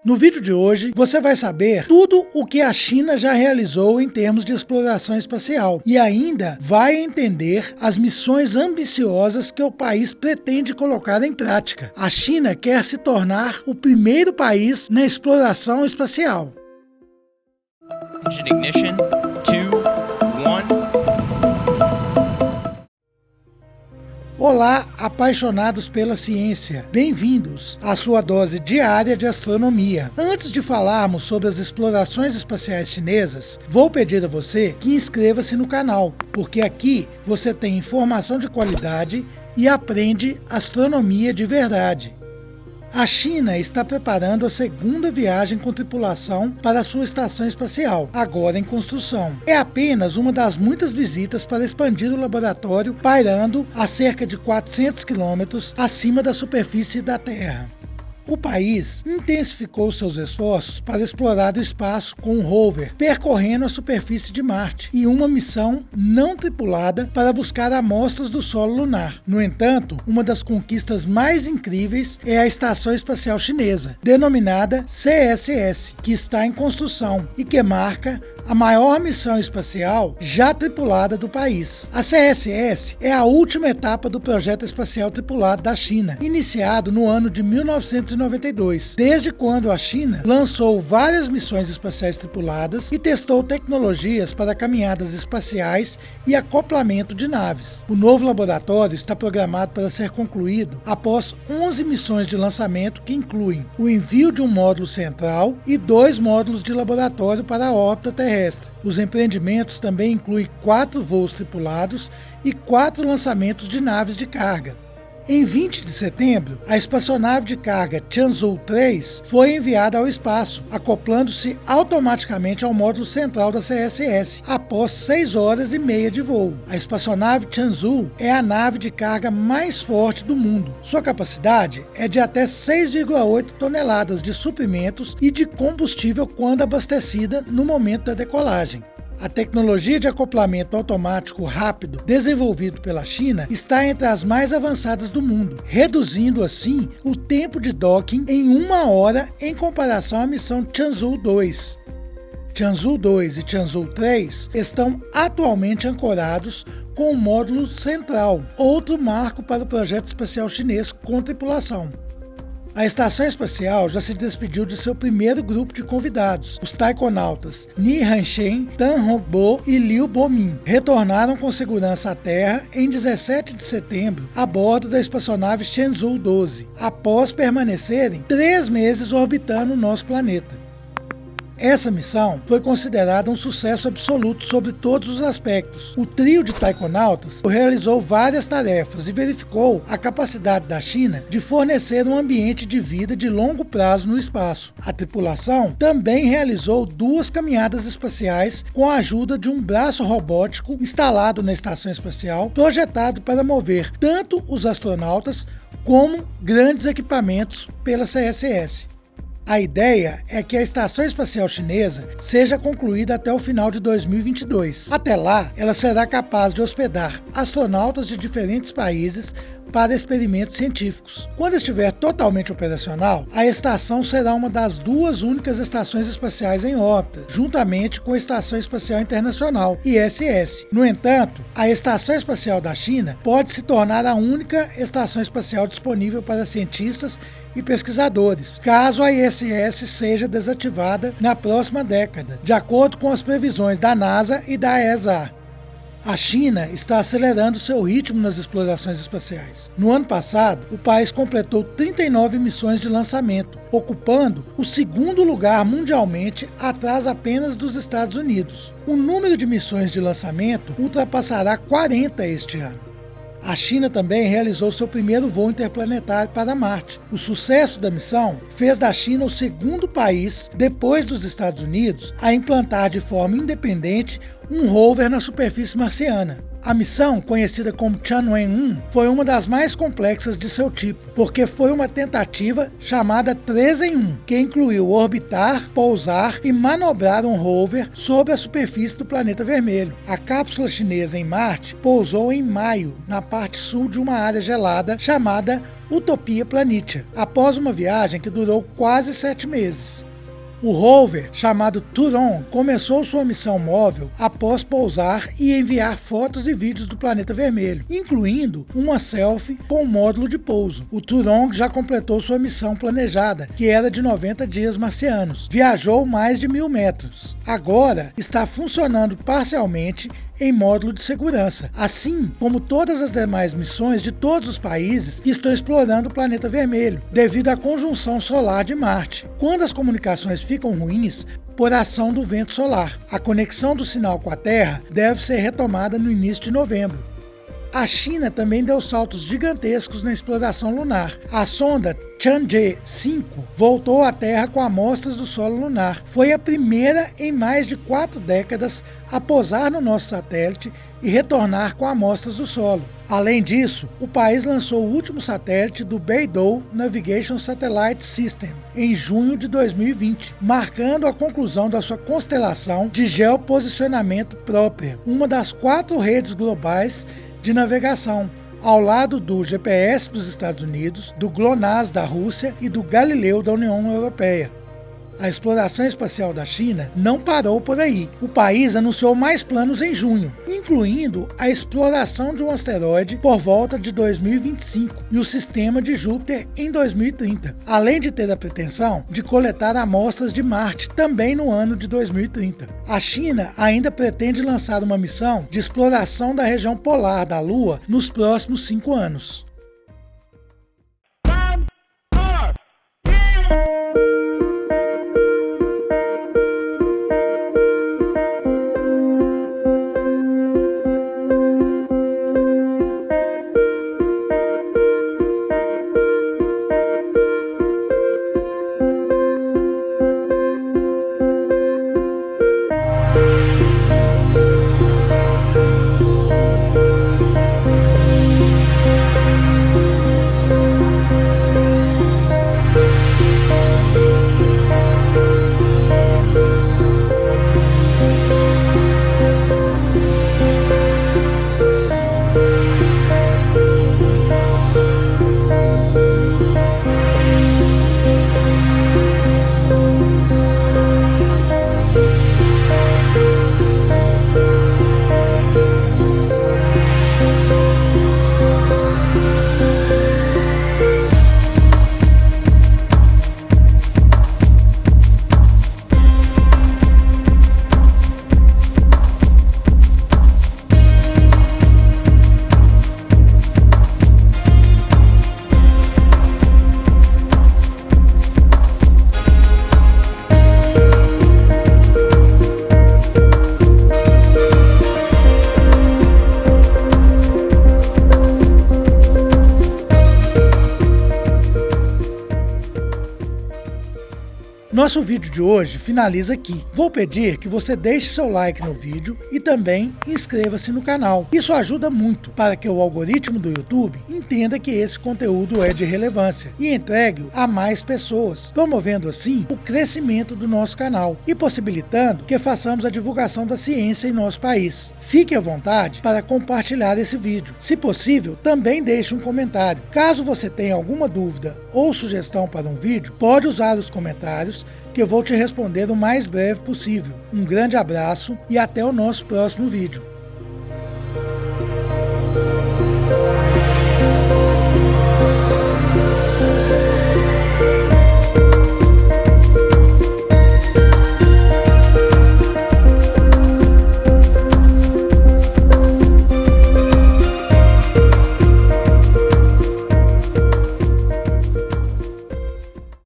No vídeo de hoje, você vai saber tudo o que a China já realizou em termos de exploração espacial e ainda vai entender as missões ambiciosas que o país pretende colocar em prática. A China quer se tornar o primeiro país na exploração espacial. Engine ignition, 2, 1. Olá, apaixonados pela ciência. Bem-vindos à sua dose diária de astronomia. Antes de falarmos sobre as explorações espaciais chinesas, vou pedir a você que inscreva-se no canal, porque aqui você tem informação de qualidade e aprende astronomia de verdade. A China está preparando a segunda viagem com tripulação para a sua estação espacial, agora em construção. É apenas uma das muitas visitas para expandir o laboratório, pairando a cerca de 400 quilômetros acima da superfície da Terra. O país intensificou seus esforços para explorar o espaço com um rover percorrendo a superfície de Marte e uma missão não tripulada para buscar amostras do solo lunar. No entanto, uma das conquistas mais incríveis é a Estação Espacial Chinesa, denominada CSS, que está em construção e que marca a maior missão espacial já tripulada do país. A CSS é a última etapa do projeto espacial tripulado da China, iniciado no ano de 1992, desde quando a China lançou várias missões espaciais tripuladas e testou tecnologias para caminhadas espaciais e acoplamento de naves. O novo laboratório está programado para ser concluído após 11 missões de lançamento que incluem o envio de um módulo central e 2 módulos de laboratório para a órbita terrestre. Os empreendimentos também incluem 4 voos tripulados e 4 lançamentos de naves de carga. Em 20 de setembro, a espaçonave de carga Tianzhou 3 foi enviada ao espaço, acoplando-se automaticamente ao módulo central da CSS, após 6 horas e meia de voo. A espaçonave Tianzhou é a nave de carga mais forte do mundo. Sua capacidade é de até 6,8 toneladas de suprimentos e de combustível quando abastecida no momento da decolagem. A tecnologia de acoplamento automático rápido desenvolvido pela China está entre as mais avançadas do mundo, reduzindo assim o tempo de docking em 1 hora em comparação à missão Tianzhou 2. Tianzhou 2 e Tianzhou 3 estão atualmente ancorados com o módulo central, outro marco para o projeto espacial chinês com tripulação. A estação espacial já se despediu de seu primeiro grupo de convidados. Os taikonautas Ni Hanshen, Tan Hongbo e Liu Bomin retornaram com segurança à Terra em 17 de setembro a bordo da espaçonave Shenzhou 12, após permanecerem 3 meses orbitando o nosso planeta. Essa missão foi considerada um sucesso absoluto sobre todos os aspectos. O trio de taikonautas realizou várias tarefas e verificou a capacidade da China de fornecer um ambiente de vida de longo prazo no espaço. A tripulação também realizou 2 caminhadas espaciais com a ajuda de um braço robótico instalado na estação espacial, projetado para mover tanto os astronautas como grandes equipamentos pela CSS. A ideia é que a Estação Espacial Chinesa seja concluída até o final de 2022. Até lá, ela será capaz de hospedar astronautas de diferentes países para experimentos científicos. Quando estiver totalmente operacional, a estação será uma das 2 únicas estações espaciais em órbita, juntamente com a Estação Espacial Internacional, ISS. No entanto, a Estação Espacial da China pode se tornar a única estação espacial disponível para cientistas e pesquisadores, caso a ISS seja desativada na próxima década, de acordo com as previsões da NASA e da ESA. A China está acelerando seu ritmo nas explorações espaciais. No ano passado, o país completou 39 missões de lançamento, ocupando o 2º lugar mundialmente, atrás apenas dos Estados Unidos. O número de missões de lançamento ultrapassará 40 este ano. A China também realizou seu primeiro voo interplanetário para Marte. O sucesso da missão fez da China o 2º país, depois dos Estados Unidos, a implantar de forma independente um rover na superfície marciana. A missão, conhecida como Tianwen-1, foi uma das mais complexas de seu tipo, porque foi uma tentativa chamada 3 em 1, que incluiu orbitar, pousar e manobrar um rover sobre a superfície do planeta vermelho. A cápsula chinesa em Marte pousou em maio, na parte sul de uma área gelada chamada Utopia Planitia, após uma viagem que durou quase 7 meses. O rover, chamado Turon, começou sua missão móvel após pousar e enviar fotos e vídeos do planeta vermelho, incluindo uma selfie com o módulo de pouso. O Turon já completou sua missão planejada, que era de 90 dias marcianos. Viajou mais de 1.000 metros. Agora está funcionando parcialmente em módulo de segurança, assim como todas as demais missões de todos os países que estão explorando o planeta vermelho, devido à conjunção solar de Marte. Quando as comunicações ficam ruins, por ação do vento solar, a conexão do sinal com a Terra deve ser retomada no início de novembro. A China também deu saltos gigantescos na exploração lunar. A sonda Chang'e-5 voltou à Terra com amostras do solo lunar. Foi a primeira em mais de 4 décadas a pousar no nosso satélite e retornar com amostras do solo. Além disso, o país lançou o último satélite do Beidou Navigation Satellite System em junho de 2020, marcando a conclusão da sua constelação de geoposicionamento própria, uma das 4 redes globais de navegação, ao lado do GPS dos Estados Unidos, do GLONASS da Rússia e do Galileu da União Europeia. A exploração espacial da China não parou por aí. O país anunciou mais planos em junho, incluindo a exploração de um asteroide por volta de 2025 e o sistema de Júpiter em 2030, além de ter a pretensão de coletar amostras de Marte também no ano de 2030. A China ainda pretende lançar uma missão de exploração da região polar da Lua nos próximos 5 anos. Nosso vídeo de hoje finaliza aqui. Vou pedir que você deixe seu like no vídeo e também inscreva-se no canal. Isso ajuda muito para que o algoritmo do YouTube entenda que esse conteúdo é de relevância e entregue-o a mais pessoas, promovendo assim o crescimento do nosso canal e possibilitando que façamos a divulgação da ciência em nosso país. Fique à vontade para compartilhar esse vídeo. Se possível, também deixe um comentário. Caso você tenha alguma dúvida ou sugestão para um vídeo, pode usar os comentários que eu vou te responder o mais breve possível. Um grande abraço e até o nosso próximo vídeo.